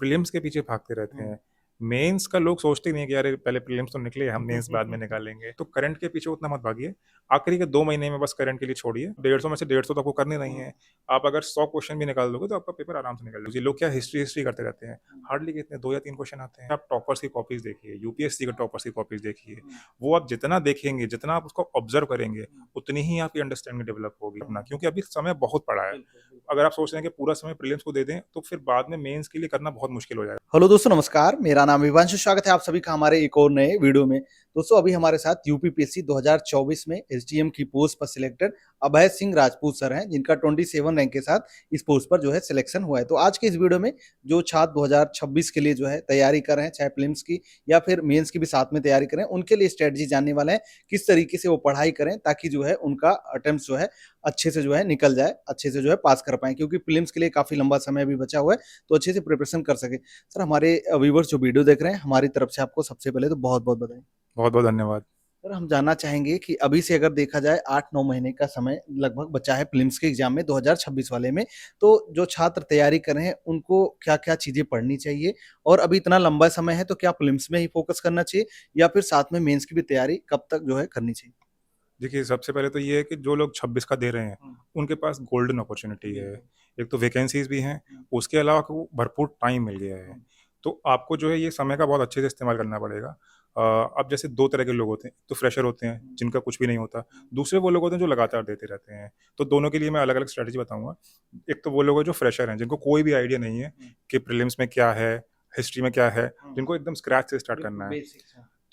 Prelims के पीछे भागते रहते हैं। मेंस का लोग सोचते नहीं है कि यार पहले प्रीलिम्स तो निकले, हम मेंस बाद में निकालेंगे। तो करंट के पीछे उतना मत भागिए। आखिरी के 2 महीने में बस करंट के लिए छोड़िए। 150 में से 150 तो आपको करने नहीं है। आप अगर 100 क्वेश्चन भी निकाल दोगे तो आपका पेपर आराम से निकल जाएगा। लोग क्या हिस्ट्री करते रहते हैं। हार्डली कितने 2 या 3 क्वेश्चन आते हैं। आप टॉपर्स की कॉपीज देखिए, यूपीएससी के टॉपर्स की कॉपीज देखिए। वो आप जितना देखेंगे, जितना आप उसको ऑब्जर्व करेंगे, उतनी ही आपकी अंडरस्टैंडिंग डेवलप होगी अपना, क्योंकि अभी समय बहुत पड़ा है। अगर आप सोच रहे हैं कि पूरा समय प्रीलिम्स को दे दें, तो फिर बाद में मेंस के लिए करना बहुत मुश्किल हो जाएगा। हेलो दोस्तों, नमस्कार। मेरा नाम विवांशु। स्वागत है आप सभी का हमारे एक और नए वीडियो में। दोस्तों, अभी हमारे साथ यूपीपीएससी 2024 में एसडीएम की पोस्ट पर सिलेक्टेड अभय सिंह राजपूत सर हैं, जिनका 27 रैंक के साथ इस पोस्ट पर जो है सिलेक्शन हुआ है। तो आज के इस वीडियो में जो छात्र 2026 के लिए जो है तैयारी कर रहे हैं, चाहे प्रीलिम्स की या फिर मेंस की भी साथ में तैयारी करें, उनके लिए स्ट्रेटजी जानने वाले हैं, किस तरीके से वो पढ़ाई करें ताकि जो है उनका अटेम्प्ट जो है अच्छे से जो है निकल जाए, अच्छे से जो है पास कर पाए, क्योंकि प्रीलिम्स के लिए काफी लंबा समय भी बचा हुआ है, तो अच्छे से प्रिपरेशन कर सके। सर, हमारे व्यूवर्स जो वीडियो देख रहे हैं, हमारी तरफ से आपको सबसे पहले तो बहुत बहुत बधाई। बहुत बहुत धन्यवाद। सर, हम जानना चाहेंगे कि अभी से अगर देखा जाए 8-9 महीने का समय लगभग बचा है प्रीलिम्स के एग्जाम में 2026 वाले में, तो जो छात्र तैयारी कर रहे हैं उनको क्या क्या चीजें पढ़नी चाहिए, और अभी इतना लंबा समय है तो क्या प्रीलिम्स में ही फोकस करना चाहिए या फिर साथ में मेंस की भी तैयारी कब तक जो है करनी चाहिए? देखिए, सबसे पहले तो ये है कि जो लोग 26 का दे रहे हैं, उनके पास गोल्डन अपॉर्च्युनिटी है। एक तो वैकेंसीज़ भी हैं, उसके अलावा को भरपूर टाइम मिल गया है। तो आपको जो है ये समय का बहुत अच्छे से इस्तेमाल करना पड़ेगा। अब जैसे 2 तरह के लोग होते हैं, तो फ्रेशर होते हैं, जिनका कुछ भी नहीं होता। दूसरे वो लोग होते हैं जो लगातार देते रहते हैं। तो दोनों के लिए मैं अलग-अलग स्ट्रैटेजी बताऊँगा। एक तो वो लोग हैं जो फ्रेशर हैं, जिनको कोई भी आइडिया नहीं है कि प्रीलिम्स में क्या है, हिस्ट्री में क्या है, जिनको एकदम स्क्रैच से स्टार्ट करना है।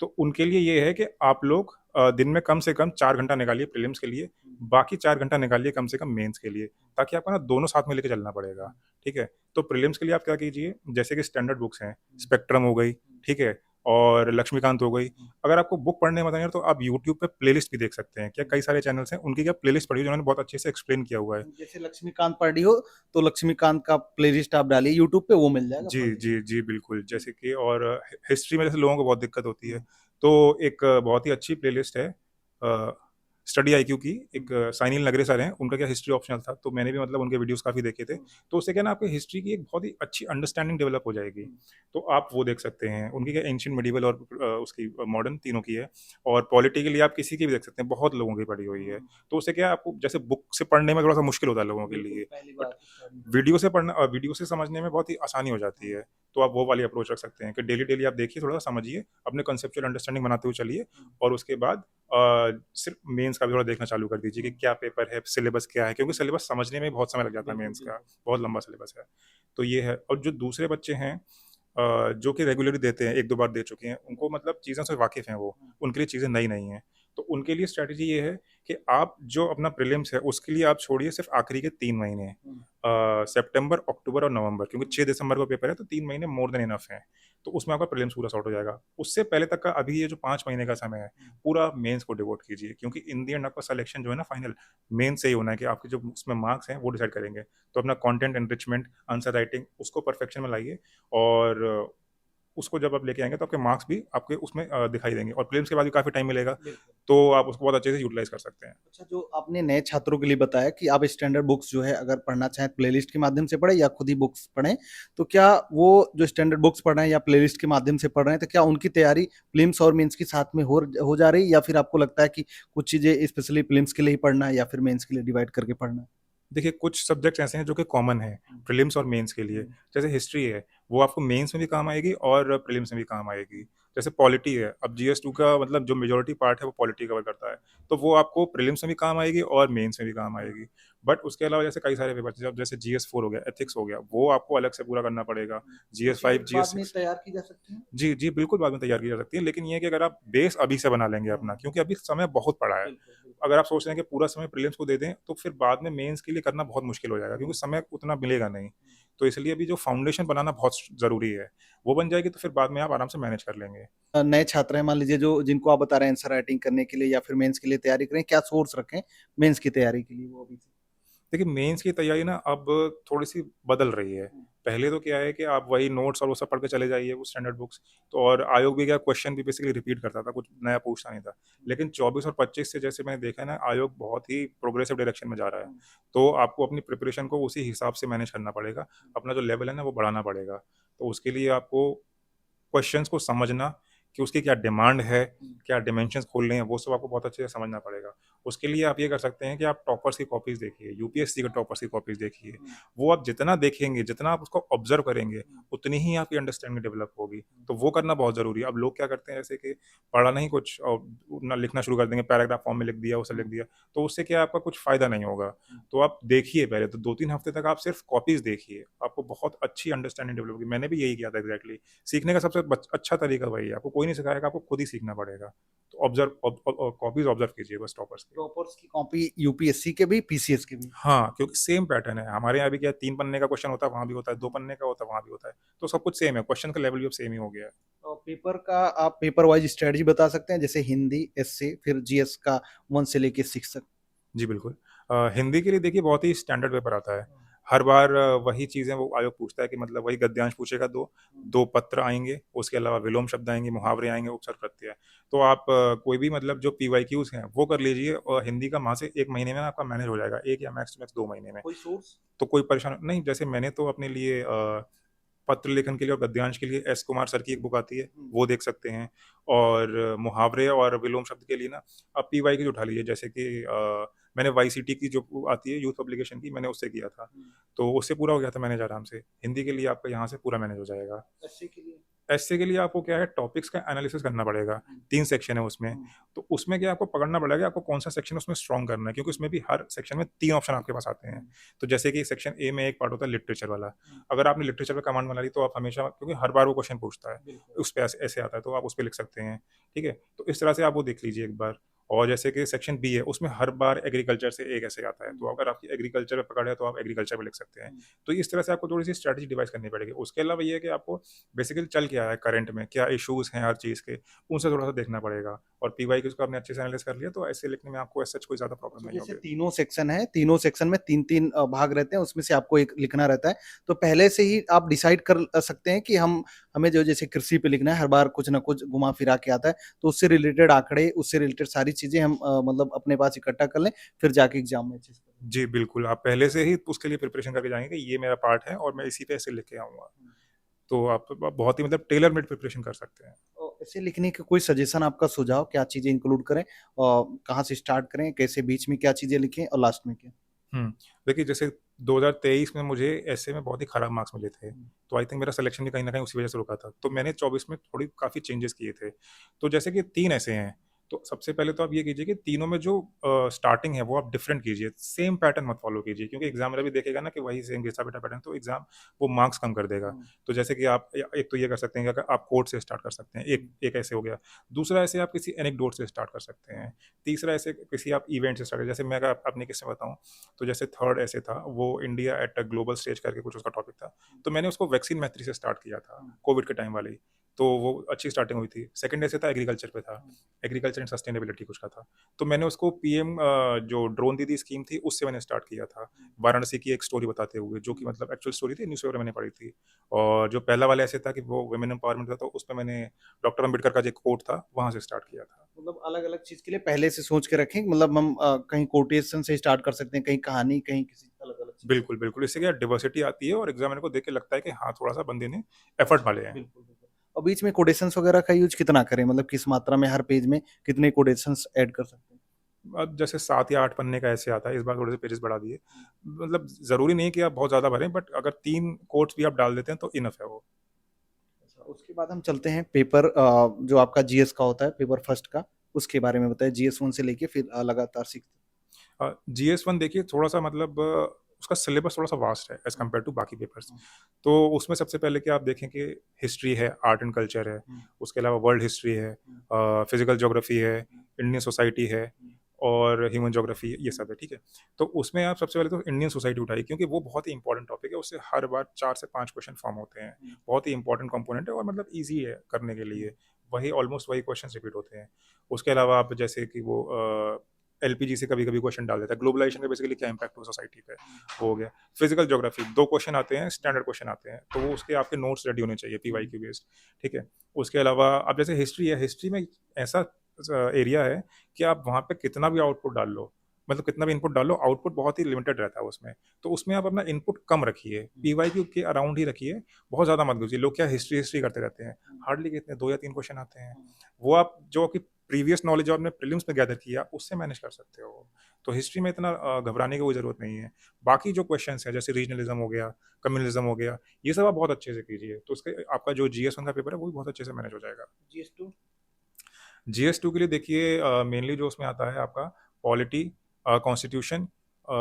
तो उनके लिए ये है कि आप लोग दिन में कम से कम 4 घंटा निकालिए प्रीलिम्स के लिए, बाकी 4 घंटा निकालिए कम से कम मेंस के लिए, ताकि आपको ना दोनों साथ में लेके चलना पड़ेगा, ठीक है? तो प्रीलिम्स के लिए आप क्या कीजिए, जैसे कि स्टैंडर्ड बुक्स हैं, स्पेक्ट्रम हो गई, ठीक है? और लक्ष्मीकांत हो गई। अगर आपको बुक पढ़ने में मजा नहीं आ रहा, तो आप यूट्यूब पे प्लेलिस्ट भी देख सकते हैं। क्या कई सारे चैनल्स हैं, उनकी क्या प्लेलिस्ट पढ़िए, जिन्होंने बहुत अच्छे से एक्सप्लेन किया हुआ है। जैसे लक्ष्मीकांत पढ़ रही हो तो लक्ष्मीकांत का प्लेलिस्ट आप डालिए यूट्यूब पे, वो मिल जाएगा जी, पढ़ने जी, जी, बिल्कुल। जैसे कि और हिस्ट्री में जैसे लोगों को बहुत दिक्कत होती है, तो एक बहुत ही अच्छी प्लेलिस्ट है स्टडी आईक्यू की। एक साइनिल नगरे सर हैं, उनका क्या हिस्ट्री ऑप्शनल था, तो मैंने भी मतलब उनके वीडियोज़ काफ़ी देखे थे। तो उससे क्या है ना, आपकी हिस्ट्री की एक बहुत ही अच्छी अंडरस्टैंडिंग डेवलप हो जाएगी। तो आप वो देख सकते हैं। उनकी क्या एंशिएंट, मिडीवल और उसकी मॉडर्न तीनों की है। और पॉलिटी के लिए आप किसी की भी देख सकते हैं, बहुत लोगों की पढ़ी हुई है। तो उससे क्या है, आपको जैसे बुक से पढ़ने में थोड़ा-सा मुश्किल होता है लोगों के लिए, पहली बट बात वीडियो से पढ़ना वीडियो से समझने में बहुत ही आसानी हो जाती है। तो आप वो वाली अप्रोच रख सकते हैं कि डेली-डेली आप देखिए, थोड़ा समझिए, अपने कॉन्सेप्चुअल अंडरस्टैंडिंग बनाते हुए चलिए, और उसके बाद सिर्फ मेंस का भी थोड़ा देखना चालू कर दीजिए कि क्या पेपर है, सिलेबस क्या है, क्योंकि सिलेबस समझने में बहुत समय लग जाता है मेंस का, बहुत लंबा सिलेबस है। तो ये है। और जो दूसरे बच्चे हैं जो कि रेगुलरली देते हैं, 1-2 बार दे चुके हैं, उनको मतलब चीज़ों से वाकिफ़ हैं वो, उनके लिए चीज़ें नई नहीं हैं। तो उनके लिए स्ट्रैटेजी ये है कि आप जो अपना प्रीलिम्स है, उसके लिए आप छोड़िए सिर्फ आखिरी के 3 महीने, सितंबर, अक्टूबर और नवंबर, क्योंकि 6 दिसंबर को पेपर है, तो 3 महीने मोर देन इनफ हैं। तो उसमें आपका प्रीलिम्स पूरा सॉर्ट हो जाएगा। उससे पहले तक का अभी ये जो 5 महीने का समय है, पूरा मेंस को डिवोट कीजिए, क्योंकि इन द एंड आपका सिलेक्शन जो है ना फाइनल, मेंस से ही होना है कि आपके जो उसमें मार्क्स हैं, वो डिसाइड करेंगे। तो अपना कंटेंट एनरिचमेंट, आंसर राइटिंग, उसको परफेक्शन में लाइए, और उसको जब आप लेके आएँगे तो आपके मार्क्स भी आपके उसमें दिखाई देंगे, और प्रीलिम्स के बाद भी काफ़ी टाइम मिलेगा, तो आप उसको बहुत अच्छे से यूटिलाइज़ कर सकते हैं। अच्छा, जो आपने नए छात्रों के लिए बताया कि आप स्टैंडर्ड बुक्स जो है अगर पढ़ना चाहें प्लेलिस्ट के माध्यम से पढ़ें या खुद ही बुक्स पढ़ें, तो क्या वो जो स्टैंडर्ड बुक्स पढ़ रहे हैं या प्लेलिस्ट के माध्यम से पढ़ रहे हैं, तो क्या उनकी तैयारी प्रीलिम्स और मेंस के साथ में हो जा रही है, या फिर आपको लगता है कि कुछ चीज़ें स्पेशली प्रीलिम्स के लिए ही पढ़ना है या फिर मेंस के लिए डिवाइड करके पढ़ना है? देखिए, कुछ सब्जेक्ट्स ऐसे हैं जो कि कॉमन हैं, प्रीलिम्स और मेंस के लिए। जैसे हिस्ट्री है, वो आपको मेंस में भी काम आएगी और प्रीलिम्स में भी काम आएगी। जैसे पॉलिटी है, अब जीएस 2 का मतलब जो मेजॉरिटी पार्ट है, वो पॉलिटी कवर करता है। तो वो आपको प्रीलिम्स में भी काम आएगी और मेंस में भी काम आएगी। बट उसके अलावा जैसे कई सारे पेपर्स हैं, जैसे जीएस 4 हो गया, एथिक्स हो गया, वो आपको अलग से पूरा करना पड़ेगा। वो जीएस 5, चीज़ें बाद जीएस में 6। तैयार की जा सकती हैं? जी, जी, बिल्कुल बाद में तैयार की जा सकती है, लेकिन ये है कि अगर आप बेस अभी से बना लेंगे अपना, क्योंकि अभी समय बहुत पड़ा है। बिल्कुल, बिल्कुल। अगर आप सोच रहे हैं कि पूरा समय प्रीलिम्स को दे दें, तो फिर बाद में मेंस के लिए करना बहुत मुश्किल हो जाएगा, क्योंकि समय उतना मिलेगा नहीं। तो इसलिए अभी जो फाउंडेशन बनाना बहुत ज़रूरी है, वो बन जाएगी तो फिर बाद में आप आराम से मैनेज कर लेंगे। नए छात्र हैं मान लीजिए, जो जिनको आप बता रहे हैं आंसर राइटिंग करने के लिए या फिर मेंस के लिए तैयारी करें, क्या सोर्स रखें मेंस की तैयारी के लिए वो अभी से? देखिए, मेंस की तैयारी ना अब थोड़ी-सी बदल रही है। पहले तो क्या है कि आप वही नोट्स और वो सब पढ़ के चले जाइए, वो स्टैंडर्ड बुक्स। तो और आयोग भी क्या क्वेश्चन भी बेसिकली रिपीट करता था, कुछ नया पूछता नहीं था। लेकिन 24 और 25 से जैसे मैंने देखा है ना, आयोग बहुत ही प्रोग्रेसिव डायरेक्शन में जा रहा है। तो आपको अपनी प्रिपरेशन को उसी हिसाब से मैनेज करना पड़ेगा। अपना जो लेवल है ना, वो बढ़ाना पड़ेगा। तो उसके लिए आपको क्वेश्चंस को समझना कि उसकी क्या डिमांड है, क्या डिमेंशंस खोलने हैं, वो सब आपको बहुत अच्छे से समझना पड़ेगा। उसके लिए आप ये कर सकते हैं कि आप टॉपर्स की कॉपीज़ देखिए, यूपीएससी के टॉपर्स की कॉपीज़ देखिए। वो आप जितना देखेंगे, जितना आप उसको ऑब्ज़र्व करेंगे, उतनी ही आपकी अंडरस्टैंडिंग डेवलप होगी। तो वो करना बहुत ज़रूरी है। अब लोग क्या करते हैं जैसे कि पढ़ा नहीं कुछ और ना लिखना शुरू कर देंगे, पैराग्राफ फॉर्म में लिख दिया, उसे लिख दिया, तो उससे क्या आपका कुछ फ़ायदा नहीं होगा। तो आप देखिए पहले तो 2-3 हफ्ते तक आप सिर्फ़ कॉपीज़ देखिए, आपको बहुत अच्छी अंडरस्टैंडिंग डेवलप होगी। मैंने भी यही किया था एग्ज़ैक्टली। सीखने का सबसे अच्छा तरीका वही है, आपको कोई नहीं सिखाएगा, आपको खुद ही सीखना पड़ेगा। तो कॉपीज़ ऑब्ज़र्व कीजिए बस टॉपर्स की। टॉपर्स की कॉपी यूपीएससी के भी, पीसीएस के भी। हाँ, क्योंकि सेम पैटर्न है, हमारे यहाँ भी क्या है 3 पन्ने का क्वेश्चन होता है, वहाँ भी होता है, 2 पन्ने का होता है, वहाँ भी होता है। तो सब कुछ सेम है, क्वेश्चन का लेवल भी अब सेम ही हो गया है। और पेपर का आप पेपर वाइज स्ट्रेटजी बता सकते हैं, जैसे हिंदी, एसए, फिर जीएस का 1 से लेके 6 तक। जी, बिल्कुल। हिंदी के लिए देखिए बहुत ही स्टैंडर्ड पेपर आता है। हर बार वही चीज़ें वो आयोग पूछता है कि मतलब वही गद्यांश पूछेगा 2, 2 पत्र आएँगे, उसके अलावा विलोम शब्द आएँगे, मुहावरे आएँगे, उपसर्ग प्रत्यय। तो आप कोई भी मतलब जो पीवाईक्यूज़ हैं, वो कर लीजिए और हिंदी का वहाँ से 1 महीने में आपका मैनेज हो जाएगा, 1 या मैक्स टू मैक्स 2 महीने में। कोई सोर्स? तो कोई परेशान नहीं, जैसे मैंने तो अपने लिए पत्र लेखन के लिए और गद्यांश के लिए एस कुमार सर की एक बुक आती है, वो देख सकते हैं। और मुहावरे और विलोम शब्द के लिए ना आप पीवाई की उठा लीजिए, जैसे कि मैंने वाईसीटी की जो वो आती है यूथ पब्लिकेशन की, मैंने उससे किया था। तो उससे पूरा हो गया था मैनेज आराम से। हिंदी के लिए आपका यहाँ से पूरा मैनेज हो जाएगा। एसए के लिए? एस्से के लिए आपको क्या है टॉपिक्स का एनालिसिस करना पड़ेगा। 3 सेक्शन है उसमें, तो उसमें क्या आपको पकड़ना पड़ेगा आपको कौन-सा सेक्शन उसमें स्ट्रॉन्ग करना है, क्योंकि उसमें भी हर सेक्शन में 3 ऑप्शन आपके पास आते हैं। तो जैसे कि सेक्शन ए में एक पार्ट होता है लिटरेचर वाला। अगर आपने लिटरेचर पे कमांड बना ली तो आप हमेशा, क्योंकि हर बार वो क्वेश्चन पूछता है, उस पे ऐसे ऐसे आता है तो आप उस पे लिख सकते हैं, ठीक है? तो इस तरह से आप वो देख लीजिए एक बार। और जैसे कि सेक्शन बी है, उसमें हर बार एग्रीकल्चर से एक ऐसे आता है, तो अगर आपकी एग्रीकल्चर पे पकड़ है तो आप एग्रीकल्चर पे लिख सकते हैं। तो इस तरह से आपको थोड़ी-सी स्ट्रैटेजी डिवाइस करनी पड़ेगी। उसके अलावा ये है कि आपको बेसिकली चल क्या रहा है करंट में, क्या इश्यूज़ हैं हर चीज़ के, उनसे थोड़ा-सा देखना पड़ेगा। और पीवाईक्यूज़ को आपने अच्छे से एनालाइज़ कर लिया तो ऐसे लिखने में आपको एज़ सच कोई ज़्यादा प्रॉब्लम अच्छा, नहीं जैसे होगी। तीनों सेक्शन है, तीनों सेक्शन में 3-3 भाग रहते हैं, उसमें से आपको एक लिखना रहता है। तो पहले से ही आप डिसाइड कर सकते हैं कि हम हमें जो जैसे कृषि पे लिखना है, हर बार कुछ ना कुछ घुमा-फिरा के आता है, तो उससे रिलेटेड आंकड़े, उससे रिलेटेड सारी चीज़ें हम मतलब अपने पास इकट्ठा कर लें, फिर जाके एग्ज़ाम में अच्छे से करें। जी, बिल्कुल, आप पहले से ही उसके लिए प्रिपरेशन करके जाएँगे कि ये मेरा पार्ट है और मैं इसी पे ऐसे लिख के आऊँगा। तो आप बहुत ही मतलब टेलर मेड प्रिपरेशन कर सकते हैं। ऐसे लिखने का कोई सजेशन आपका सुझाव, क्या चीज़ें इंक्लूड करें और कहाँ से स्टार्ट करें, कैसे बीच में क्या चीज़ें लिखें और लास्ट में क्या? हुँ। देखिए जैसे 2023 में मुझे एसे में बहुत ही खराब मार्क्स मिले थे, तो आई थिंक मेरा सिलेक्शन भी कहीं न कहीं उसी वजह से रुका था। तो मैंने 24 में थोड़ी काफ़ी चेंजेस किए थे। तो जैसे कि 3 ऐसे हैं, तो सबसे पहले तो आप ये कीजिए कि तीनों में जो स्टार्टिंग है वो आप डिफरेंट कीजिए, सेम पैटर्न मत फ़ॉलो कीजिए, क्योंकि एग्ज़ामिनर भी देखेगा ना कि वही सेम घिसा-पिटा पैटर्न, तो एग्ज़ाम वो मार्क्स कम कर देगा। तो जैसे कि आप एक तो ये कर सकते हैं कि अगर आप कोट से स्टार्ट कर सकते हैं, एक एक ऐसे हो गया। दूसरा ऐसे आप किसी एनेक्डोट से स्टार्ट कर सकते हैं। तीसरा ऐसे किसी आप इवेंट से स्टार्ट, जैसे मैं अगर अपनी किस्सा बताऊँ, तो जैसे थर्ड ऐसे था, वो India at a global stage करके कुछ उसका टॉपिक था। तो मैंने उसको वैक्सीन मैत्री से स्टार्ट किया था, कोविड के टाइम वाली। तो वो अच्छी स्टार्टिंग हुई थी। सेकंड ऐसे था एग्रीकल्चर पे था, एग्रीकल्चर एंड सस्टेनेबिलिटी कुछ का था। तो मैंने उसको पीएम जो ड्रोन दीदी स्कीम थी उससे मैंने स्टार्ट किया था। वाराणसी की एक स्टोरी बताते हुए, जो कि मतलब एक्चुअल स्टोरी थी, न्यूज़पेपर में मैंने पढ़ी थी। और जो पहला वाला ऐसे था कि वो वुमेन एम्पावरमेंट था, तो उसपे मैंने डॉक्टर अम्बेडकर का जो एक कोट था, वहाँ से स्टार्ट किया था। मतलब अलग-अलग चीज़ के लिए पहले से सोच के रखें, मतलब हम कहीं कोटेशन से स्टार्ट कर सकते हैं, कहीं कहानी, कहीं किसी अलग-अलग चीज़ से। बिल्कुल, बिल्कुल। इससे क्या डाइवर्सिटी आती है और एग्ज़ामिनर को देख के लगता है कि हाँ, थोड़ा-सा बंदे ने एफर्ट डाले हैं। बिल्कुल, बिल्कुल। और बीच में कोटेशंस वगैरह का यूज़ कितना करें? मतलब किस मात्रा में हर पेज में कितने कोटेशंस ऐड कर सकते हैं? अब जैसे 7 या 8 पन्ने का ऐसे आता है, इस बार थोड़े से पेजेज़ बढ़ा दिए। मतलब ज़रूरी नहीं है कि आप बहुत ज़्यादा भरें, बट अगर 3 कोट्स भी आप डाल देते हैं तो इनफ है वो। अच्छा, उसके बाद हम चलते हैं पेपर जो आपका जीएस का होता है, पेपर फर्स्ट का, उसके बारे में बताइए। जीएस 1 से लेके फिर लगातार सीखते जीएस 1 देखिए थोड़ा-सा मतलब उसका सिलेबस थोड़ा-सा वास्ट है एज़ हैं। कम्पेयर टू बाकी पेपर्स। हुँ, तो उसमें सबसे पहले कि आप देखें कि हिस्ट्री है, आर्ट एंड कल्चर है, हुँ, उसके अलावा वर्ल्ड हिस्ट्री है, हुँ, फिज़िकल ज्योग्राफी है, हुँ, इंडियन सोसाइटी है हुँ, और ह्यूमन ज्योग्राफी, ये सब है, ठीक है? तो उसमें आप सबसे पहले तो इंडियन सोसाइटी उठाइए, क्योंकि वो बहुत ही इंपॉर्टेंट टॉपिक है, उससे हर बार 4 से 5 क्वेश्चन फॉर्म होते हैं। हुँ, बहुत ही इंपॉर्टेंट कंपोनेंट है और मतलब ईज़ी है करने के लिए। वही ऑलमोस्ट वही क्वेश्चंस रिपीट होते हैं। उसके अलावा आप जैसे कि वो एलपीजी से कभी-कभी क्वेश्चन डाल देता है। ग्लोबलाइजेशन का बेसिकली क्या इम्पैक्ट हुआ सोसाइटी पे, वो हो गया। फिजिकल ज्योग्राफी 2 क्वेश्चन आते हैं, स्टैंडर्ड क्वेश्चन आते हैं, तो वो उसके आपके नोट्स रेडी होने चाहिए पीवाईक्यू बेस्ड, ठीक है? उसके अलावा अब जैसे हिस्ट्री है, हिस्ट्री में ऐसा एरिया है कि आप वहाँ पे कितना भी आउटपुट डाल लो, मतलब कितना भी इनपुट डालो आउटपुट बहुत ही लिमिटेड रहता है उसमें। तो उसमें आप अपना इनपुट कम रखिए, पीवाईक्यू के अराउंड ही रखिए, बहुत ज़्यादा मत घुसिए। लोग क्या हिस्ट्री हिस्ट्री करते रहते हैं, हार्डली कितने 2 या 3 क्वेश्चन आते हैं। वो आप जो आपकी प्रीवियस नॉलेज जो आपने प्रीलिम्स में गैदर किया उससे मैनेज कर सकते हो। तो हिस्ट्री में इतना घबराने की कोई ज़रूरत नहीं है। बाकी जो क्वेश्चंस हैं जैसे रीजनलिज्म हो गया, कम्युनलिज्म हो गया, ये सब आप बहुत अच्छे से कीजिए, तो उसके आपका जो जीएस 1 का पेपर है वो भी बहुत अच्छे से मैनेज हो जाएगा। GS2? जीएस 2 के लिए देखिए मेनली जो उसमें आता है आपका पॉलिटी, कॉन्स्टिट्यूशन,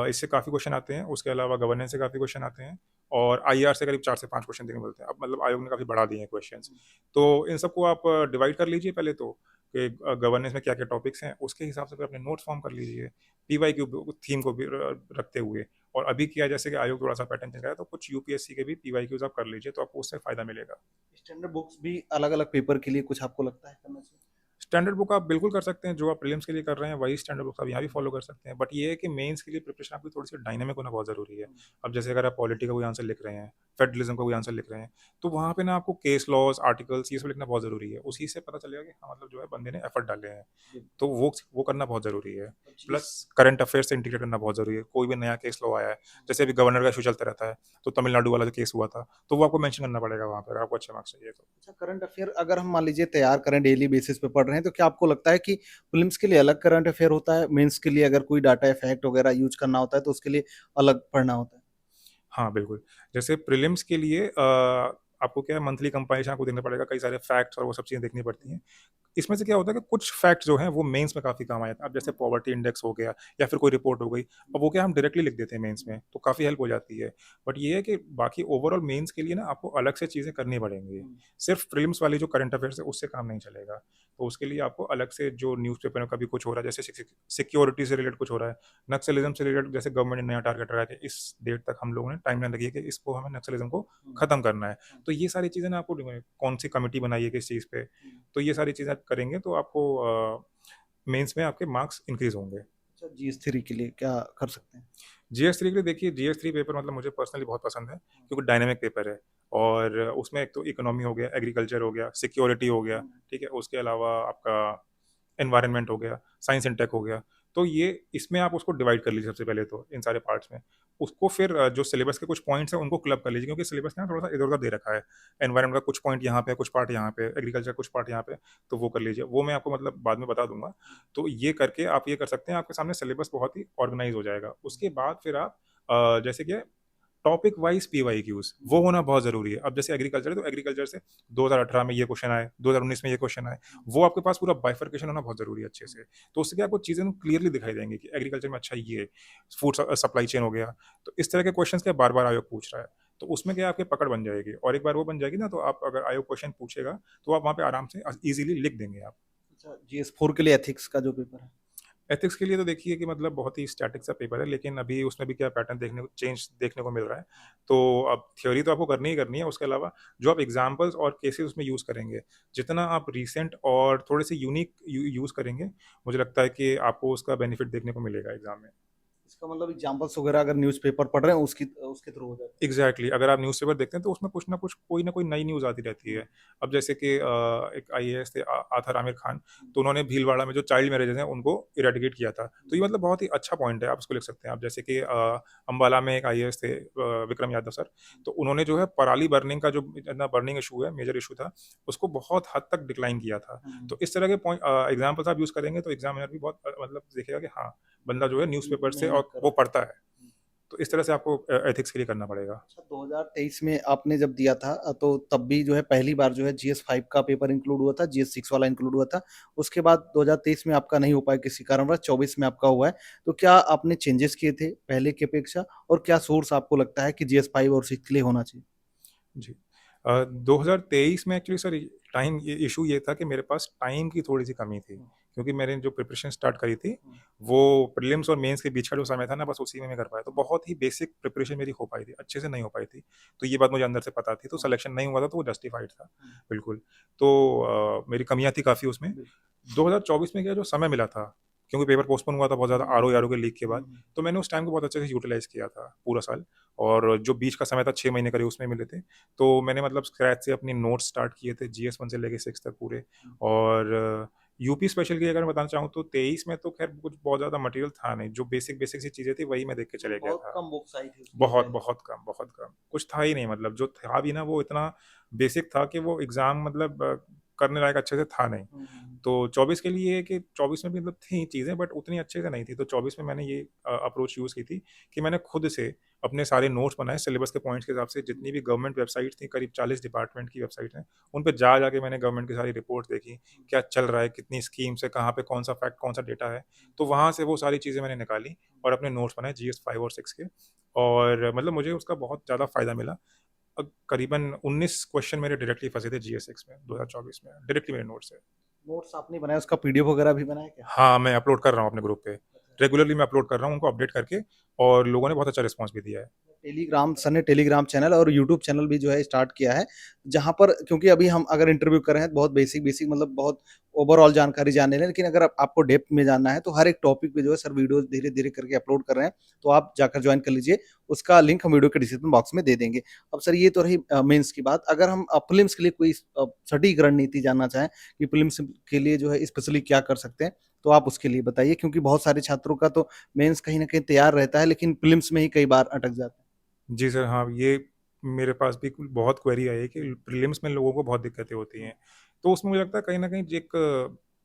इससे काफ़ी क्वेश्चन आते हैं। उसके अलावा गवर्नेंस से काफ़ी क्वेश्चन आते हैं और आईआर से करीब 4 से 5 क्वेश्चन देने मिलते हैं। अब मतलब आयोग ने काफ़ी बढ़ा दिए हैं क्वेश्चंस। तो इन सबको आप डिवाइड कर लीजिए पहले तो कि गवर्नेंस में क्या-क्या टॉपिक्स हैं, उसके हिसाब से फिर अपने नोट्स फॉर्म कर लीजिए, पीवाईक्यू थीम को भी रखते हुए। और अभी क्या है जैसे कि आयोग थोड़ा-सा पैटर्न चेंज कराया, तो कुछ यूपीएससी के भी पीवाईक्यूज़ आप कर लीजिए, तो आपको उससे फ़ायदा मिलेगा। स्टैंडर्ड बुक्स भी अलग-अलग पेपर के लिए कुछ आपको लगता है करना चाहिए? स्टैंडर्ड बुक आप बिल्कुल कर सकते हैं, जो आप प्रीलिम्स के लिए कर रहे हैं वही स्टैंडर्ड बुक्स आप यहाँ भी फॉलो कर सकते हैं। बट ये है कि मेंस के लिए प्रिपरेशन आपकी थोड़ी-सी डायनामिक होना बहुत ज़रूरी है। अब जैसे अगर आप पॉलिटी का कोई आंसर लिख रहे हैं, फेडरलिज्म का कोई आंसर लिख रहे हैं, तो वहाँ पे ना आपको केस लॉज़, आर्टिकल्स ये सब लिखना बहुत ज़रूरी है। उसी से पता चलेगा कि हाँ, मतलब जो है बंदे ने एफर्ट डाले हैं। तो वो करना बहुत ज़रूरी है। प्लस करंट अफेयर्स से इंटीग्रेट करना बहुत ज़रूरी है। कोई भी नया केस लॉ आया है, जैसे अभी गवर्नर का इश्यू चलता रहता है, तो तमिलनाडु वाला जो केस हुआ था, तो वो आपको मेंशन करना पड़ेगा वहाँ पे अगर आपको अच्छे मार्क्स चाहिए तो। अच्छा, करंट अफेयर अगर हम मान लीजिए तैयार करें, डेली बेसिस पे पढ़ रहे हैं, तो क्या आपको लगता है कि प्रीलिम्स के लिए अलग करंट अफेयर होता है, मेंस के लिए अगर कोई डाटा इफेक्ट वगैरह यूज़ करना होता है, तो उसके लिए अलग पढ़ना होता है? हाँ, बिल्कुल। जैसे प्रीलिम्स के लिए आपको क्या है मंथली कंपाइलेशन आपको देखना पड़ेगा, कई सारे फैक्ट्स और वो सब चीज़ें देखनी पड़ती हैं। इसमें से क्या होता है कि कुछ फैक्ट्स जो हैं वो मेंस में काफ़ी काम आ जाते हैं। अब जैसे पॉवर्टी इंडेक्स हो गया या फिर कोई रिपोर्ट हो गई, अब वो क्या हम डायरेक्टली लिख देते हैं मेंस में, तो काफ़ी हेल्प हो जाती है। बट ये है कि बाकी ओवरऑल मेंस के लिए ना आपको अलग से चीज़ें करनी पड़ेंगी। सिर्फ़ प्रीलिम्स वाली जो करंट अफेयर्स है उससे काम नहीं चलेगा। तो उसके लिए आपको अलग से जो न्यूज़पेपर में कभी कुछ हो रहा है, जैसे सिक्योरिटी से रिलेटेड कुछ हो रहा है, नक्सलिज़्म से रिलेटेड जैसे गवर्नमेंट ने नया टारगेट लगाया कि इस डेट तक हम लोगों ने टाइमलाइन रखी है कि इसको हमें नक्सलिज़्म को खत्म करना है। तो ये सारी चीज़ें ना आपको कौन सी कमिटी बनाई है किस चीज़ पे, तो ये सारी चीज़ें आप करेंगे तो आपको मेंस में आपके मार्क्स इंक्रीज़ होंगे। अच्छा, GS3 के लिए क्या कर सकते हैं? जीएस 3 के लिए देखिए जीएस 3 पेपर मतलब मुझे पर्सनली बहुत पसंद है क्योंकि डायनामिक पेपर है और उसमें एक तो इकोनॉमी हो गया, एग्रीकल्चर हो गया, सिक्योरिटी हो गया, ठीक है? उसके अलावा आपका एनवायरनमेंट हो गया, साइंस एंड टेक हो गया। तो ये इसमें आप उसको डिवाइड कर लीजिए सबसे पहले तो इन सारे पार्ट्स में। उसको फिर जो सिलेबस के कुछ पॉइंट्स हैं उनको क्लब कर लीजिए क्योंकि सिलेबस ना थोड़ा-सा इधर-उधर दे रखा है। एनवायरनमेंट का कुछ पॉइंट यहाँ पे है, कुछ पार्ट यहाँ पे है, एग्रीकल्चर कुछ पार्ट यहाँ पे है, तो वो कर लीजिए। वो मैं आपको मतलब बाद में बता दूँगा। तो ये करके आप ये कर सकते हैं, आपके सामने सिलेबस बहुत ही ऑर्गनाइज़ हो जाएगा। उसके बाद फिर आप जैसे कि टॉपिक वाइज़ पीवाईक्यूज़ वो होना बहुत ज़रूरी है। अब जैसे एग्रीकल्चर है तो एग्रीकल्चर से 2018 में ये क्वेश्चन आए, 2019 में ये क्वेश्चन आए, वो आपके पास पूरा बाइफरकेशन होना बहुत ज़रूरी है अच्छे से। तो उससे क्या आपको चीज़ें क्लियरली दिखाई देंगी कि एग्रीकल्चर में अच्छा ये फूड सप्लाई चेन हो गया। तो इस तरह के क्वेश्चंस क्या बार-बार आयोग पूछ रहा है। तो उसमें क्या है आपकी पकड़ बन जाएगी और एक बार वो बन जाएगी ना तो आप अगर आयोग क्वेश्चन पूछेगा तो आप वहाँ पे आराम से ईज़िली लिख देंगे आप। अच्छा, GS4 के लिए एथिक्स का जो पेपर है? एथिक्स के लिए तो देखिए कि मतलब बहुत ही स्टैटिक सा पेपर है, लेकिन अभी उसमें भी क्या पैटर्न देखने को मिल रहा है। तो अब थ्योरी तो आपको करनी ही करनी है, उसके अलावा जो आप एग्ज़ाम्पल्स और केसेस उसमें यूज़ करेंगे, जितना आप रीसेंट और थोड़े से यूनिक यूज़ करेंगे, मुझे लगता है कि आपको उसका बेनिफिट देखने को मिलेगा एग्ज़ाम में। इसका मतलब एग्जांपल्स वगैरह अगर न्यूज़पेपर पढ़ रहे हैं उसकी उसके थ्रू हो जाता है? एग्जैक्टली अगर आप न्यूज़पेपर देखते हैं तो उसमें कुछ ना कुछ कोई ना कोई नई न्यूज़ आती रहती है। अब जैसे कि एक आईएएस थे आथर आमिर खान, तो उन्होंने भीलवाड़ा में जो चाइल्ड मैरिजेज हैं उनको इरेडिकेट किया था। तो ये मतलब बहुत ही अच्छा पॉइंट है, आप इसको लिख सकते हैं। आप जैसे कि अम्बाला में एक आईएएस थे विक्रम यादव सर, तो उन्होंने जो है पराली बर्निंग का जो इतना बर्निंग इशू है, मेजर इशू था, उसको बहुत हद तक डिक्लाइन किया था। तो इस तरह के पॉइंट एग्जाम्पल्स आप यूज़ करेंगे तो एग्जामिनर भी बहुत मतलब देखेगा कि हाँ, बंदा जो है न्यूज़पेपर से मेहनत और कर वो रहा पढ़ता है। तो इस तरह से आपको एथिक्स के लिए करना पड़ेगा। अच्छा, 2023 में आपने जब दिया था तो तब भी जो है पहली बार जो है GS5 का पेपर इंक्लूड हुआ था, GS6 वाला इंक्लूड हुआ था। उसके बाद 2023 में आपका नहीं हो पाया किसी कारणवश, 24 में आपका हुआ है। तो क्या आपने चेंजेस किए थे पहले की अपेक्षा और क्या सोर्स आपको लगता है कि GS5 और 6 के लिए होना चाहिए? जी। 2023 में एक्चुअली सर टाइम इशू ये था कि मेरे पास टाइम की थोड़ी-सी कमी थी, क्योंकि मैंने जो प्रिपरेशन स्टार्ट करी थी, वो प्रीलिम्स और मेंस के बीच का जो समय था ना, बस उसी में मैं कर पाया। तो बहुत ही बेसिक प्रिपरेशन मेरी हो पाई थी, अच्छे से नहीं हो पाई थी। तो ये बात मुझे अंदर से पता थी, तो सिलेक्शन नहीं हुआ था, तो वो जस्टिफाइड था, बिल्कुल। तो मेरी कमियाँ थी काफ़ी उसमें। 2024 में क्या जो समय मिला था, क्योंकि पेपर पोस्टपोन हुआ था बहुत ज़्यादा आरओ के लीक के बाद, तो मैंने उस टाइम को बहुत अच्छे से यूटिलाइज़ किया था, पूरा साल। और जो बीच का समय था 6 महीने करीब उसमें मिले थे। तो मैंने मतलब स्क्रैच से अपनी नोट्स स्टार्ट किए थे जीएस 1 से लेके 6 तक पूरे। और यूपी स्पेशल की अगर मैं बताना चाहूँ तो 23 में तो खैर कुछ बहुत ज़्यादा मटेरियल था नहीं, जो बेसिक बेसिक सी चीज़ें थी वही मैं देख के चले गया बहुत था। कम बुक्स आई थी उसके लिए बहुत पहले। बहुत कम, बहुत कम, कुछ था ही नहीं, मतलब जो था भी ना वो इतना बेसिक था कि वो एग्ज़ाम मतलब करने लायक अच्छे से था नहीं। तो 24 के लिए ये है कि 24 में भी मतलब थी चीज़ें बट उतनी अच्छे से नहीं थी। तो 24 में मैंने ये अप्रोच यूज़ की थी कि मैंने खुद से अपने सारे नोट्स बनाए सिलेबस के पॉइंट्स के हिसाब से, जितनी भी गवर्नमेंट वेबसाइट थी, करीब 40 डिपार्टमेंट की वेबसाइट हैं, उन पे जा के मैंने गवर्नमेंट की सारी रिपोर्ट्स देखी, क्या चल रहा है, कितनी स्कीम्स है, कहाँ पे कौन-सा फैक्ट, कौन-सा डेटा है। तो वहाँ से वो सारी चीज़ें मैंने निकाली और अपने नोट्स बनाए जीएस 5 और 6 के, और मतलब मुझे उसका बहुत ज़्यादा फ़ायदा मिला। करीबन 19 क्वेश्चन मेरे डायरेक्टली फँसे थे जीएस 6 में 2024 में, डायरेक्टली मेरे नोट से। नोट्स आपने बनाया, उसका पीडीएफ वगैरह भी बनाया क्या? हाँ, मैं अपलोड कर रहा हूँ अपने ग्रुप पे। रेगुलरली मैं अपलोड कर रहा हूँ उनको अपडेट करके, और लोगों ने बहुत अच्छा रिस्पॉन्स भी दिया है। टेलीग्राम सर ने टेलीग्राम चैनल और यूट्यूब चैनल भी जो है स्टार्ट किया है, जहाँ पर क्योंकि अभी हम अगर इंटरव्यू कर रहे हैं तो बहुत बेसिक बेसिक मतलब बहुत ओवरऑल जानकारी जान ले रहे हैं, लेकिन अगर आपको डेप्थ में जानना है तो हर एक टॉपिक पे जो है सर वीडियो धीरे धीरे करके अपलोड कर रहे हैं, तो आप जाकर ज्वाइन कर लीजिए। उसका लिंक हम वीडियो के डिस्क्रिप्शन बॉक्स में दे देंगे। अब सर ये तो रही मेंस की बात। अगर हम प्रीलिम्स के लिए कोई सटीक रणनीति जानना चाहें कि प्रीलिम्स के लिए जो है स्पेशली क्या कर सकते हैं, तो आप उसके लिए बताइए, क्योंकि बहुत सारे छात्रों का तो मेंस कहीं ना कहीं तैयार रहता है लेकिन प्रीलिम्स में ही कई बार अटक जाते हैं। जी सर, हाँ, ये मेरे पास भी कुल बहुत क्वेरी आई है कि प्रीलिम्स में लोगों को बहुत दिक्कतें होती हैं। तो उसमें मुझे लगता है कहीं न कहीं एक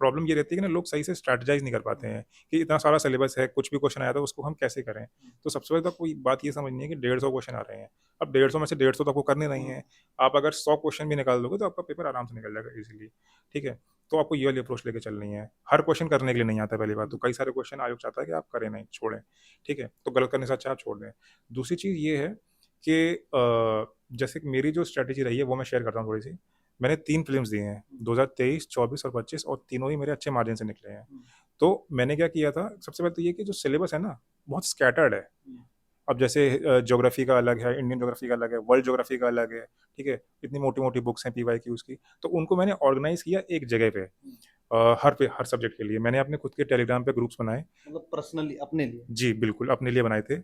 प्रॉब्लम ये रहती है कि ना लोग सही से स्ट्रैटेजाइज़ नहीं कर पाते हैं कि इतना सारा सिलेबस है, कुछ भी क्वेश्चन आया था उसको हम कैसे करें? तो सबसे पहले तो कोई बात ये समझनी है कि 150 क्वेश्चन आ रहे हैं। अब 150 में से 150 तो आपको करने नहीं हैं। आप अगर 100 क्वेश्चन भी निकाल दोगे तो आपका पेपर आराम से निकल जाएगा ईज़िली, ठीक है? तो आपको ये वाली अप्रोच लेके चलनी है। हर क्वेश्चन करने के लिए नहीं आता, पहली बात तो। कई सारे क्वेश्चन आयोग चाहता है कि आप करें नहीं, छोड़ें, ठीक है? तो गलत करने से अच्छा आप छोड़ दें। दूसरी चीज़ ये है कि जैसे कि मेरी जो स्ट्रैटेजी रही है वो मैं शेयर करता हूँ थोड़ी-सी। मैंने 3 फ़िल्म्स दिए हैं, 2023, 24 और 25, और तीनों ही मेरे अच्छे मार्जिन से निकले हैं। तो मैंने क्या किया था, सबसे पहले तो ये कि जो सिलेबस है ना, बहुत स्कैटर्ड है। अब जैसे ज्योग्राफी का अलग है, इंडियन ज्योग्राफी का अलग है, वर्ल्ड ज्योग्राफी का अलग है, ठीक है? इतनी मोटी-मोटी बुक्स हैं पीवाईक्यूज़ की, तो उनको मैंने ऑर्गनाइज़ किया एक जगह पे। हर सब्जेक्ट के लिए मैंने अपने खुद के टेलीग्राम पे ग्रुप्स बनाए। मतलब पर्सनली अपने लिए। जी, बिल्कुल, अपने लिए बनाए थे।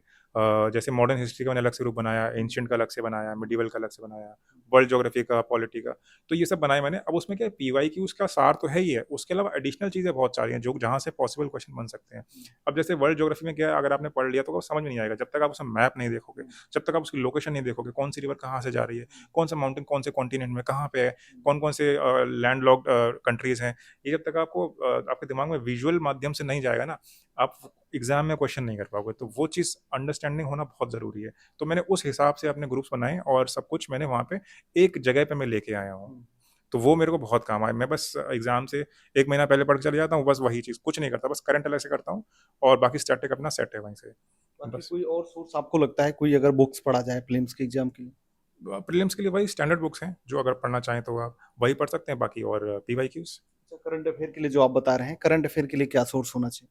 जैसे मॉडर्न हिस्ट्री का मैंने अलग से ग्रुप बनाया, एंशिएंट का अलग से बनाया, मिडीवल का अलग से बनाया, वर्ल्ड ज्योग्राफी का, पॉलिटी का, तो ये सब बनाए मैंने। अब उसमें क्या है, पीवाईक्यूज़ का सार तो है ही है, उसके अलावा एडिशनल चीज़ें बहुत सारी हैं, जो जहाँ से पॉसिबल क्वेश्चन बन सकते हैं। अब जैसे वर्ल्ड ज्योग्राफी में क्या है, अगर आपने पढ़ लिया तो वो समझ में नहीं आएगा, जब तक आप उसमें मैप नहीं देखोगे, जब तक आप उसकी लोकेशन नहीं देखोगे, कौन-सी रिवर कहाँ से जा रही है, कौन-सा माउंटेन कौन से कॉन्टिनेंट में कहाँ पे है, कौन-कौन से लैंडलॉक्ड कंट्रीज़ हैं, ये जब तक आपको आपके दिमाग में विजुअल माध्यम से नहीं जाएगा ना, आप एग्ज़ाम में क्वेश्चन नहीं कर पाओगे। तो वो चीज़ अंडरस्टैंडिंग होना बहुत ज़रूरी है। तो मैंने उस हिसाब से अपने ग्रुप्स बनाए और सब कुछ मैंने वहाँ पे एक जगह पे मैं लेके आया हूँ। तो वो मेरे को बहुत काम आया। मैं बस एग्ज़ाम से 1 महीना पहले पढ़ के चले जाता हूँ, बस वही चीज़, कुछ नहीं करता, बस करंट अलग से करता हूँ और बाकी स्टैटिक अपना सेट है वहीं से, बाकी बस। कोई और सोर्स आपको लगता है, कोई अगर बुक्स पढ़ा जाए प्रीलिम्स के एग्जाम के लिए? प्रीलिम्स के लिए वही स्टैंडर्ड बुक्स हैं, जो अगर पढ़ना चाहें तो आप वही पढ़ सकते हैं, बाकी और पीवाईक्यूज़। अच्छा, करंट अफेयर के लिए जो आप बता रहे हैं, करंट अफेयर के लिए क्या सोर्स होना चाहिए?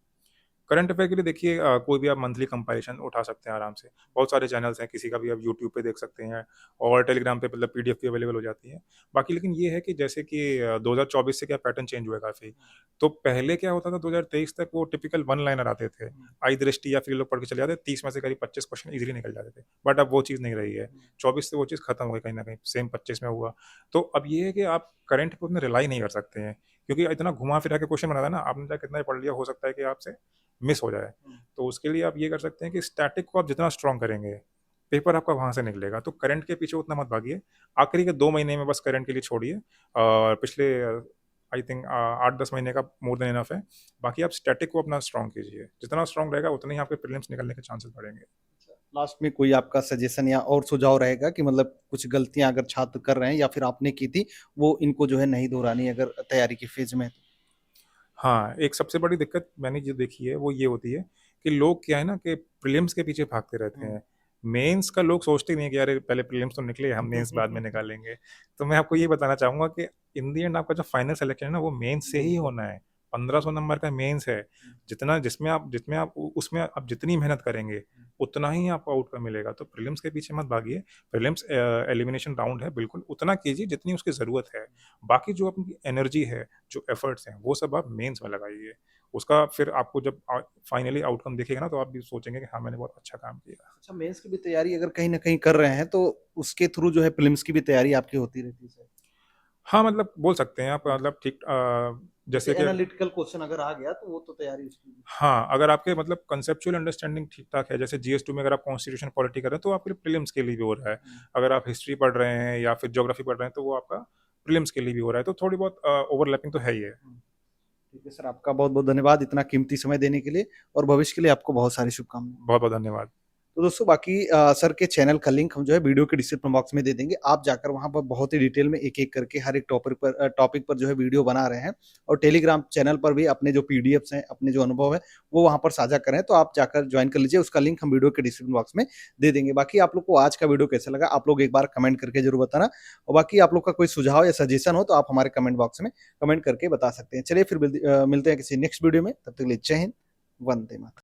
करंट अफेयर के लिए देखिए कोई भी आप मंथली कंपाइलेशन उठा सकते हैं आराम से। बहुत सारे चैनल्स हैं, किसी का भी आप यूट्यूब पे देख सकते हैं और टेलीग्राम पे मतलब पीडीएफ भी अवेलेबल हो जाती है। बाकी लेकिन ये है कि जैसे कि 2024 से क्या पैटर्न चेंज हुआ है काफ़ी। तो पहले क्या होता था, 2023 तक वो टिपिकल वन लाइनर आते थे। आई दृष्टि या फिर लोग पढ़ के चले जाते, 30 में से करीब 25 क्वेश्चन ईज़िली निकल जाते थे। बट अब वो चीज़ नहीं रही है। 24 से वो चीज़ खत्म हो गई कहीं न कहीं, सेम 25 में हुआ। तो अब ये है कि आप करंट पे उतना रिलाई नहीं कर सकते हैं, क्योंकि इतना घुमा-फिरा के क्वेश्चन बनाता है ना, आपने चाहे कितना ही पढ़ लिया, हो सकता है कि आपसे मिस हो जाए। तो उसके लिए आप ये कर सकते हैं कि स्टैटिक को आप जितना स्ट्रॉन्ग करेंगे, पेपर आपका वहाँ से निकलेगा। तो करंट के पीछे उतना मत भागिए। आखिरी के 2 महीने में बस करंट के लिए छोड़िए, और पिछले आई थिंक 8-10 महीने का मोर देन इनफ है। बाकी आप स्टैटिक को अपना स्ट्रॉन्ग कीजिए। जितना स्ट्रॉन्ग रहेगा उतने ही आपके प्रीलिम्स निकलने के चांसेस बढ़ेंगे। लास्ट में कोई आपका सजेशन या और सुझाव रहेगा कि मतलब कुछ गलतियां अगर छात्र कर रहे हैं या फिर आपने की थी, वो इनको जो है नहीं दोहरानी अगर तैयारी की फेज में है तो? हाँ, एक सबसे बड़ी दिक्कत मैंने जो देखी है वो ये होती है कि लोग क्या है ना कि प्रीलिम्स के पीछे भागते रहते हैं। मेंस का लोग सोचते ही नहीं है कि अरे पहले प्रीलिम्स तो निकले, हम मेंस बाद में निकालेंगे। तो मैं आपको ये बताना चाहूँगा कि इन द एंड आपका जो फाइनल सिलेक्शन है ना, वो मेंस से ही होना है। 1500 नंबर का मेंस है। जितना जिसमें आप उसमें आप जितनी मेहनत करेंगे, उतना ही आपको आउटकम मिलेगा। तो प्रीलिम्स के पीछे मत भागिए। प्रीलिम्स एलिमिनेशन राउंड है, बिल्कुल उतना कीजिए जितनी उसकी ज़रूरत है। बाकी जो अपनी एनर्जी है, जो एफर्ट्स हैं, वो सब आप मेंस में लगाइए। उसका फिर आपको जब फाइनली आउटकम दिखेगा ना, तो आप भी सोचेंगे कि हाँ, मैंने बहुत अच्छा काम किया। अच्छा, मेंस की भी तैयारी अगर कहीं ना कहीं कर रहे हैं तो उसके थ्रू जो है प्रीलिम्स की भी तैयारी आपकी होती रहती है सर? हाँ, मतलब बोल सकते हैं आप, मतलब ठीक जैसे जैसे कि एनालिटिकल क्वेश्चन अगर आ गया तो वो तो तैयारी उसकी। हाँ, अगर आपके मतलब कंसेप्चुअल अंडरस्टैंडिंग ठीक-ठाक है, जैसे जीएस 2 में अगर आप कॉन्स्टिट्यूशन पॉलिटी कर रहे हैं, तो आपके लिए प्रीलिम्स के लिए भी हो रहा है। अगर आप हिस्ट्री पढ़ रहे हैं या फिर ज्योग्राफी पढ़ रहे हैं, तो वो आपका प्रीलिम्स के लिए भी हो रहा है, तो थोड़ी बहुत ओवरलैपिंग तो है ही है। ठीक है सर, आपका बहुत बहुत धन्यवाद इतना कीमती समय देने के लिए, और भविष्य के लिए आपको बहुत सारी शुभकामनाएं। बहुत-बहुत धन्यवाद। तो दोस्तों बाकी सर के चैनल का लिंक हम जो है वीडियो के डिस्क्रिप्शन बॉक्स में दे देंगे। आप जाकर वहाँ पर बहुत ही डिटेल में एक-एक करके हर एक टॉपिक पर जो है वीडियो बना रहे हैं, और टेलीग्राम चैनल पर भी अपने जो पीडीएफ्स हैं, अपने जो अनुभव है, वो वहाँ पर साझा करें। तो आप जाकर जॉइन कर लीजिए, उसका लिंक हम वीडियो के डिस्क्रिप्शन बॉक्स में दे देंगे। बाकी आप लोग को आज का वीडियो कैसा लगा, आप लोग एक बार कमेंट करके ज़रूर बताना, और बाकी आप लोग का कोई सुझाव या सजेशन हो तो आप हमारे कमेंट बॉक्स में कमेंट करके बता सकते हैं। चलिए फिर मिलते हैं किसी नेक्स्ट वीडियो में, तब तक के लिए जय हिंद, वंदे मातरम।